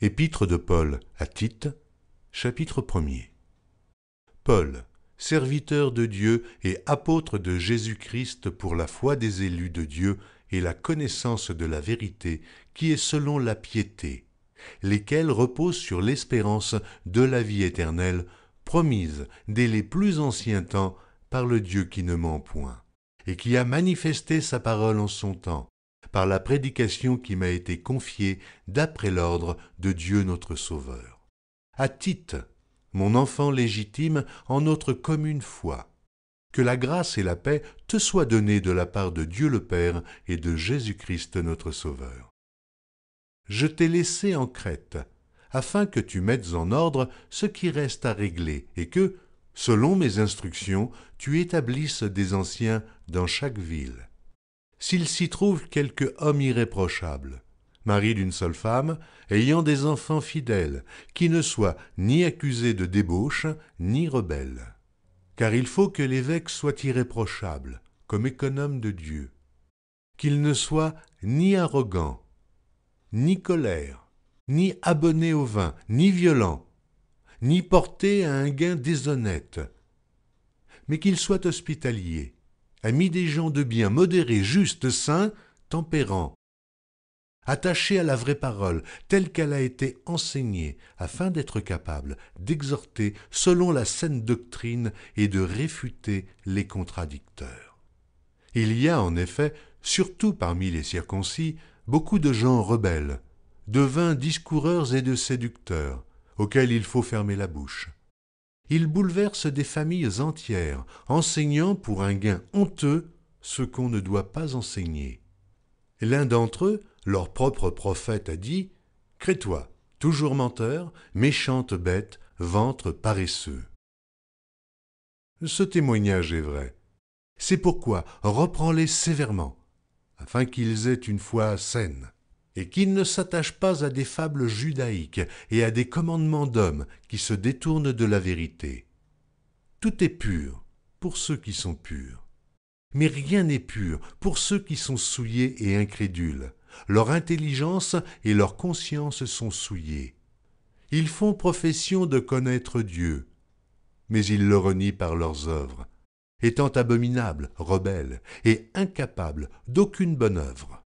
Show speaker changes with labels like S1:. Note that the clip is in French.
S1: Épître de Paul à Tite, chapitre 1er. Paul, serviteur de Dieu et apôtre de Jésus-Christ pour la foi des élus de Dieu et la connaissance de la vérité qui est selon la piété, lesquels reposent sur l'espérance de la vie éternelle, promise dès les plus anciens temps par le Dieu qui ne ment point, et qui a manifesté sa parole en son temps, par la prédication qui m'a été confiée d'après l'ordre de Dieu notre Sauveur. À Tite, mon enfant légitime en notre commune foi, que la grâce et la paix te soient données de la part de Dieu le Père et de Jésus-Christ notre Sauveur. Je t'ai laissé en Crète, afin que tu mettes en ordre ce qui reste à régler, et que, selon mes instructions, tu établisses des anciens dans chaque ville. S'il s'y trouve quelque homme irréprochable, mari d'une seule femme, ayant des enfants fidèles, qui ne soit ni accusé de débauche, ni rebelle. Car il faut que l'évêque soit irréprochable, comme économe de Dieu, qu'il ne soit ni arrogant, ni colère, ni abonné au vin, ni violent, ni porté à un gain déshonnête, mais qu'il soit hospitalier, ami des gens de bien, modéré, juste, saint, tempérant, attaché à la vraie parole, telle qu'elle a été enseignée, afin d'être capable d'exhorter selon la saine doctrine et de réfuter les contradicteurs. Il y a en effet, surtout parmi les circoncis, beaucoup de gens rebelles, de vains discoureurs et de séducteurs, auxquels il faut fermer la bouche. Ils bouleversent des familles entières, enseignant pour un gain honteux ce qu'on ne doit pas enseigner. L'un d'entre eux, leur propre prophète, a dit « Crée-toi, toujours menteur, méchante bête, ventre paresseux. » Ce témoignage est vrai. C'est pourquoi reprends-les sévèrement, afin qu'ils aient une foi saine, et qu'ils ne s'attachent pas à des fables judaïques et à des commandements d'hommes qui se détournent de la vérité. Tout est pur pour ceux qui sont purs, mais rien n'est pur pour ceux qui sont souillés et incrédules. Leur intelligence et leur conscience sont souillées. Ils font profession de connaître Dieu, mais ils le renient par leurs œuvres, étant abominables, rebelles et incapables d'aucune bonne œuvre.